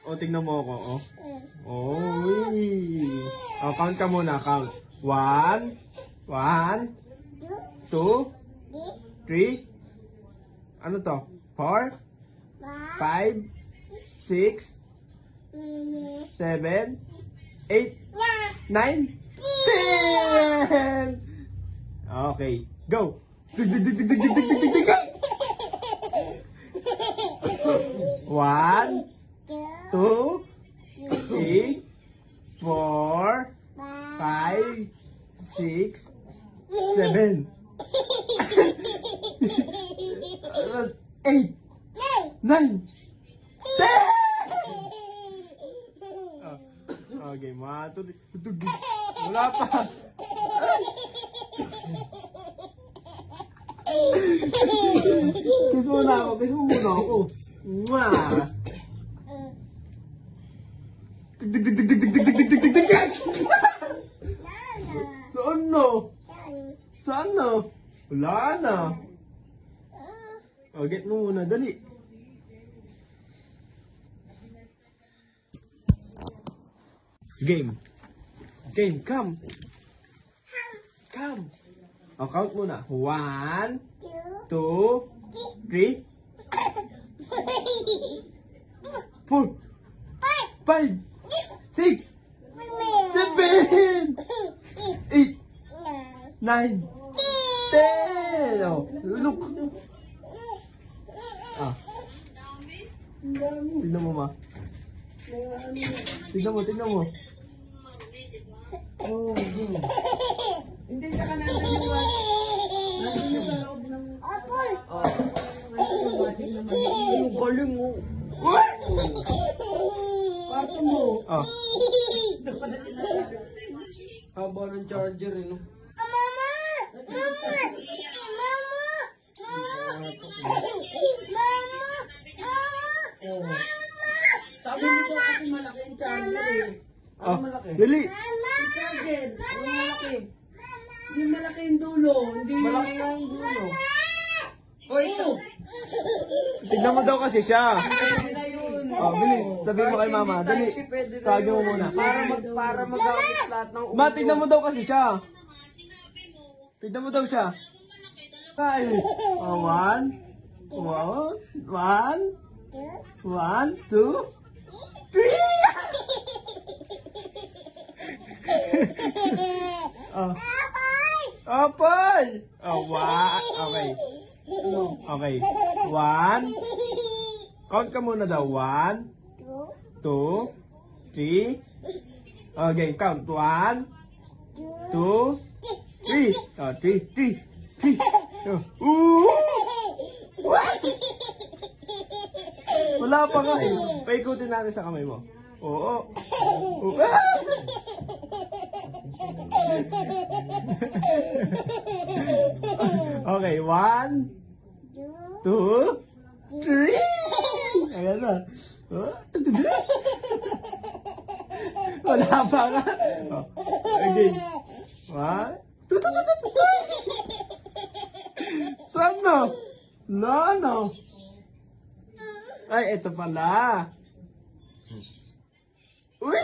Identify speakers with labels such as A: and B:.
A: O, tingnan mo ako, oh. Oh, uy. O, count ka muna, count. 1, 2, 3. Ano to? 4, 5, 6, 7, 8, 9, 10! Okay, go! Dig, dig, dig, dig, dig, dig, dig, dig, dig, dig. 1, 2, 3, 4, 5, 6, 7, 8, 9, 10! Okay, 1, 2, 3. Wala pa. Kiss muna ako. Kiss mo muna ako. Mwah! Dig, dig, dig, dig, dig, dig, dig, dig, dig, dig, dig. Saan na? Saan na? Wala na. O, get mo muna. Dali. Game. Game, come. Come. O, count muna. 1, 2, 3, 4, 5, 6, 7, 8, 9, 10. Oh, look. Ah. Tignan mo, ma. Tignan mo, tignan mo. Oh,
B: Hindi na ka naniniwala. Nandun sa loob ng... Apple! Ang galing mo. Pato mo.
A: Ah.
B: Haba ng charger eh, no?
C: Mama! Mama! Mama!
B: Sabi mo daw kasi malaki ang charger eh.
A: Ah,
B: Ano malaki?
A: dali.
B: Yung charger. Ano malaki? Yung malaki yung dulo. Hindi malaki yung dulo. Hoy, so.
A: Tignan mo daw kasi siya.
B: Pwede na yun.
A: Oh, bilis. Sabihin mo kay mama. Dali. Tawagin mo muna.
B: Para magamit lahat ng ulo.
A: Ma, tignan mo daw kasi siya. Tignan mo daw siya. Ay. Oh, 1, 2, 3. Oh. Apay! Oh, okay. Okay. 1. Count ka muna daw. 1, 2, 3. Okay, count. 1, 2, 3. Oh, 3. Wala pa nga eh. Paikutin natin sa kamay mo. Oo. Okay, 1, 2, 3. Ayan na. Wala pa nga. Okay. 1, 2. Saan na? No. Ay, ito pala. Uy!